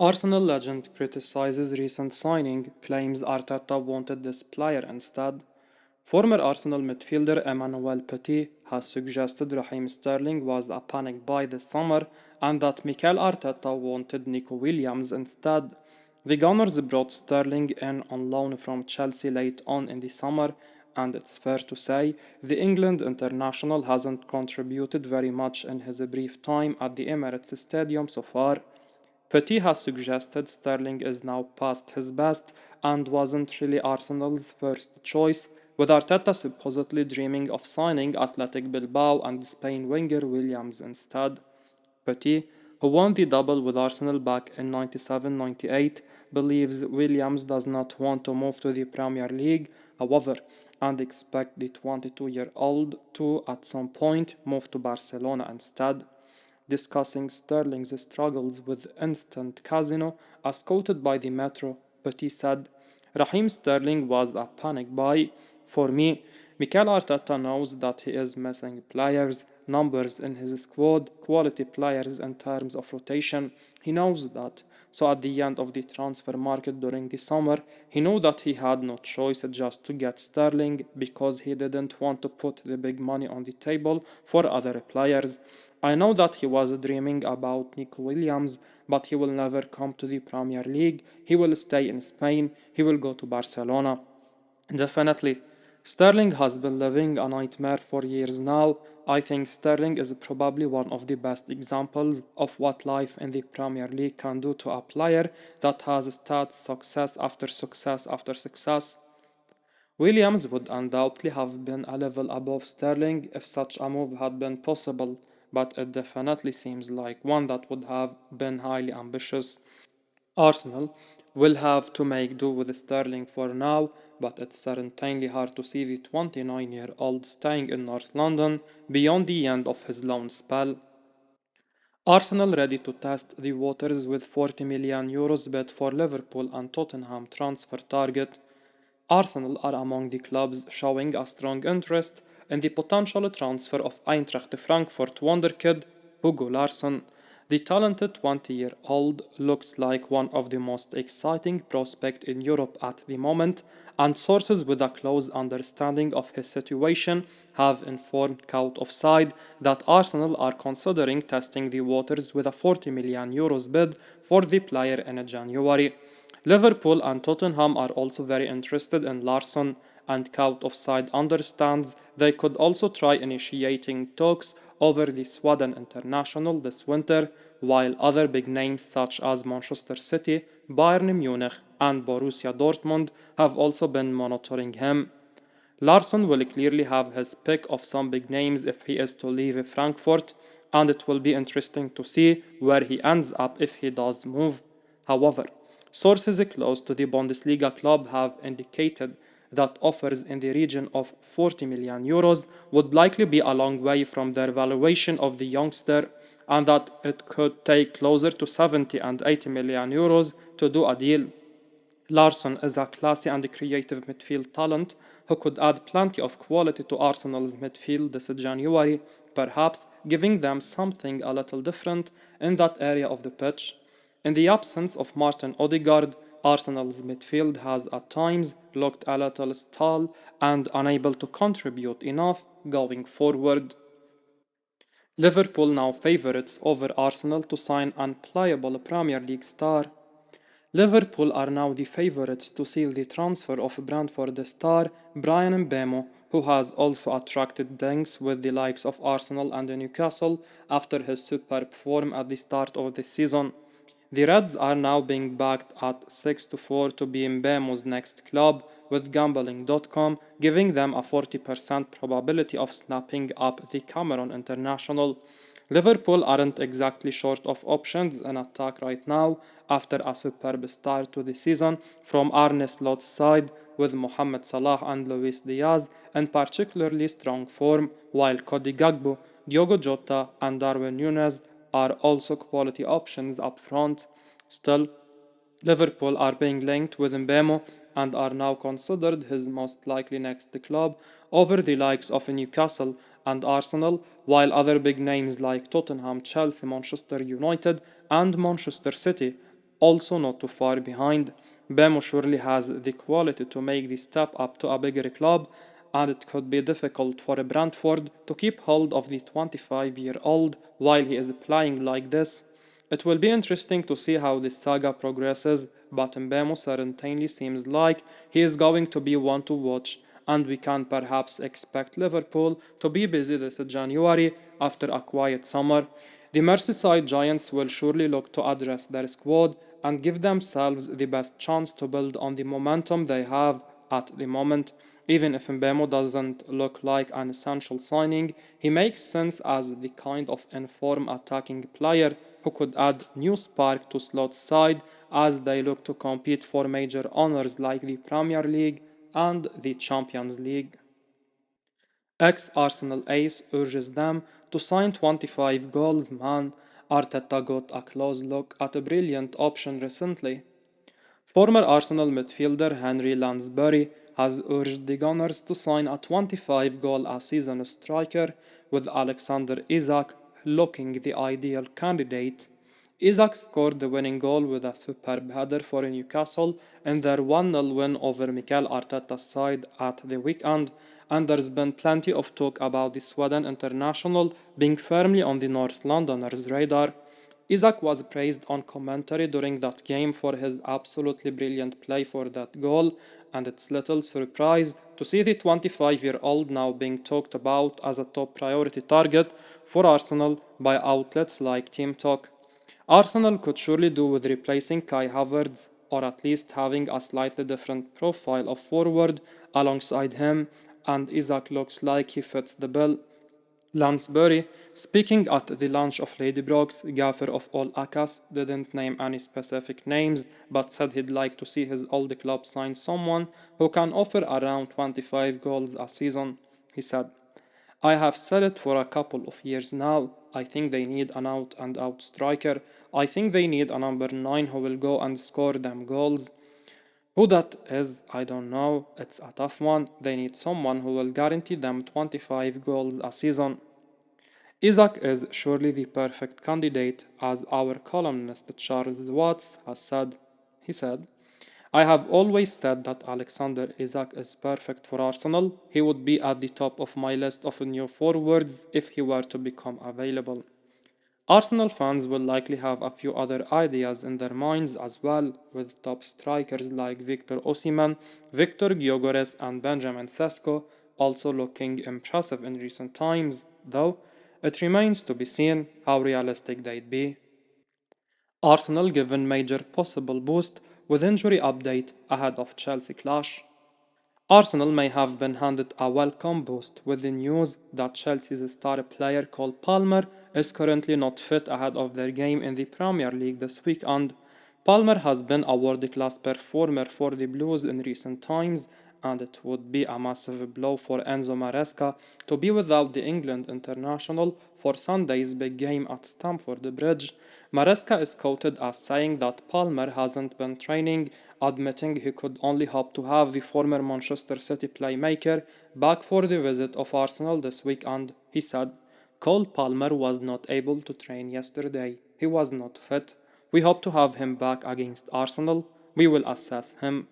Arsenal legend criticizes recent signing, claims Arteta wanted this player instead. Former Arsenal midfielder Emmanuel Petit has suggested Raheem Sterling was a panic buy this summer and that Mikel Arteta wanted Nico Williams instead. The Gunners brought Sterling in on loan from Chelsea late on in the summer, and it's fair to say the England international hasn't contributed very much in his brief time at the Emirates Stadium so far. Petit has suggested Sterling is now past his best and wasn't really Arsenal's first choice, with Arteta supposedly dreaming of signing Athletic Bilbao and Spain winger Williams instead. Petit, who won the double with Arsenal back in 97-98, believes Williams does not want to move to the Premier League, however, and expect the 22-year-old to at some point move to Barcelona instead. Discussing Sterling's struggles with instant casino, as quoted by the Metro, Petit said, Raheem Sterling was a panic buy. For me, Mikel Arteta knows that he is missing players, numbers in his squad, quality players in terms of rotation. He knows that. So at the end of the transfer market during the summer, he knew that he had no choice just to get Sterling because he didn't want to put the big money on the table for other players. I know that he was dreaming about Nico Williams, but he will never come to the Premier League. He will stay in Spain. He will go to Barcelona. Definitely. Sterling has been living a nightmare for years now. I think Sterling is probably one of the best examples of what life in the Premier League can do to a player that has stats success after success after success. Williams would undoubtedly have been a level above Sterling if such a move had been possible, but it definitely seems like one that would have been highly ambitious. Arsenal will have to make do with Sterling for now, but it's certainly hard to see the 29-year-old staying in North London beyond the end of his loan spell. Arsenal ready to test the waters with 40 million euros bid for Liverpool and Tottenham transfer target. Arsenal are among the clubs showing a strong interest in the potential transfer of Eintracht Frankfurt wonderkid Hugo Larsson. The talented 20-year-old looks like one of the most exciting prospects in Europe at the moment, and sources with a close understanding of his situation have informed Cout Offside that Arsenal are considering testing the waters with a 40 million euros bid for the player in January. Liverpool and Tottenham are also very interested in Larsson, and Cout Offside understands they could also try initiating talks over the Sweden international this winter, while other big names such as Manchester City, Bayern Munich, and Borussia Dortmund have also been monitoring him. Larsson will clearly have his pick of some big names if he is to leave Frankfurt, and it will be interesting to see where he ends up if he does move. However, sources close to the Bundesliga club have indicated that offers in the region of 40 million euros would likely be a long way from their valuation of the youngster, and that it could take closer to 70 and 80 million euros to do a deal. Larsson is a classy and creative midfield talent who could add plenty of quality to Arsenal's midfield this January, perhaps giving them something a little different in that area of the pitch. In the absence of Martin Odegaard, Arsenal's midfield has at times looked a little stale and unable to contribute enough going forward. Liverpool now favourites over Arsenal to sign unplayable Premier League star. Liverpool are now the favourites to seal the transfer of Brentford star Bryan Mbeumo, who has also attracted links with the likes of Arsenal and Newcastle after his superb form at the start of the season. The Reds are now being backed at 6 to 4 to be Mbeumo's next club, with gambling.com giving them a 40% probability of snapping up the Cameroon international. Liverpool aren't exactly short of options in attack right now after a superb start to the season from Arne Slot's side with Mohamed Salah and Luis Diaz in particularly strong form, while Cody Gagbo, Diogo Jota and Darwin Núñez are also quality options up front. Still, Liverpool are being linked with Mbeumo and are now considered his most likely next club over the likes of Newcastle and Arsenal, while other big names like Tottenham, Chelsea, Manchester United, and Manchester City also not too far behind. Mbeumo surely has the quality to make the step up to a bigger club, and it could be difficult for Brentford to keep hold of the 25-year-old while he is playing like this. It will be interesting to see how this saga progresses, but Mbeumo certainly seems like he is going to be one to watch, and we can perhaps expect Liverpool to be busy this January after a quiet summer. The Merseyside Giants will surely look to address their squad and give themselves the best chance to build on the momentum they have at the moment. Even if Mbemo doesn't look like an essential signing, he makes sense as the kind of informed attacking player who could add new spark to Slot's side as they look to compete for major honors like the Premier League and the Champions League. Ex-Arsenal ace urges them to sign 25 goals man. Arteta got a close look at a brilliant option recently. Former Arsenal midfielder Henry Lansbury has urged the Gunners to sign a 25-goal-a-season striker, with Alexander Isak looking the ideal candidate. Isak scored the winning goal with a superb header for Newcastle in their 1-0 win over Mikel Arteta's side at the weekend, and there's been plenty of talk about the Sweden international being firmly on the North Londoners' radar. Isak was praised on commentary during that game for his absolutely brilliant play for that goal, and it's little surprise to see the 25-year-old now being talked about as a top priority target for Arsenal by outlets like Team Talk. Arsenal could surely do with replacing Kai Havertz or at least having a slightly different profile of forward alongside him, and Isak looks like he fits the bill. Lansbury, speaking at the launch of Lady Brooks, gaffer of all Akas, didn't name any specific names but said he'd like to see his old club sign someone who can offer around 25 goals a season. He said, I have said it for a couple of years now. I think they need an out and out striker. I think they need a number 9 who will go and score them goals. Who that is, I don't know. It's a tough one. They need someone who will guarantee them 25 goals a season. Isaac is surely the perfect candidate, as our columnist Charles Watts has said. He said, I have always said that Alexander Isak is perfect for Arsenal. He would be at the top of my list of new forwards if he were to become available. Arsenal fans will likely have a few other ideas in their minds as well, with top strikers like Victor Osimhen, Victor Gyökeres and Benjamin Sesko also looking impressive in recent times, though it remains to be seen how realistic they'd be. Arsenal given major possible boost with injury update ahead of Chelsea clash. Arsenal may have been handed a welcome boost with the news that Chelsea's star player Cole Palmer is currently not fit ahead of their game in the Premier League this weekend. Palmer has been a world-class performer for the Blues in recent times, and it would be a massive blow for Enzo Maresca to be without the England international for Sunday's big game at Stamford Bridge. Maresca is quoted as saying that Palmer hasn't been training, admitting he could only hope to have the former Manchester City playmaker back for the visit of Arsenal this weekend. He said, Cole Palmer was not able to train yesterday. He was not fit. We hope to have him back against Arsenal. We will assess him.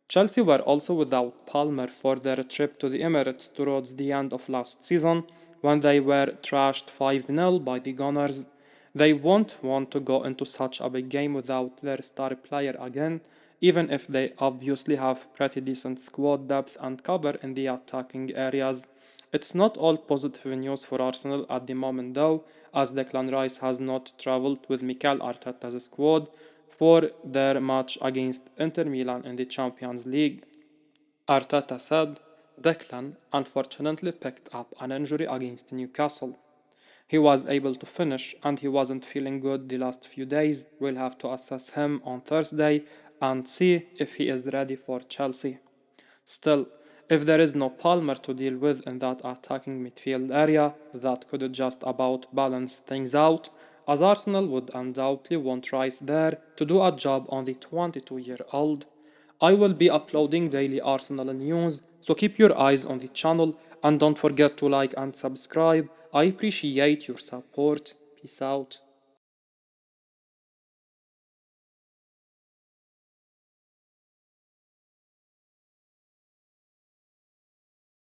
Chelsea were also without Palmer for their trip to the Emirates towards the end of last season when they were trashed 5-0 by the Gunners. They won't want to go into such a big game without their star player again, even if they obviously have pretty decent squad depth and cover in the attacking areas. It's not all positive news for Arsenal at the moment though, as Declan Rice has not travelled with Mikel Arteta's squad for their match against Inter Milan in the Champions League. Arteta said Declan unfortunately picked up an injury against Newcastle. He was able to finish and he wasn't feeling good the last few days. We'll have to assess him on Thursday and see if he is ready for Chelsea. Still, if there is no Palmer to deal with in that attacking midfield area, that could just about balance things out, as Arsenal would undoubtedly want Rice there to do a job on the 22-year-old. I will be uploading daily Arsenal news, so keep your eyes on the channel and don't forget to like and subscribe. I appreciate your support. Peace out.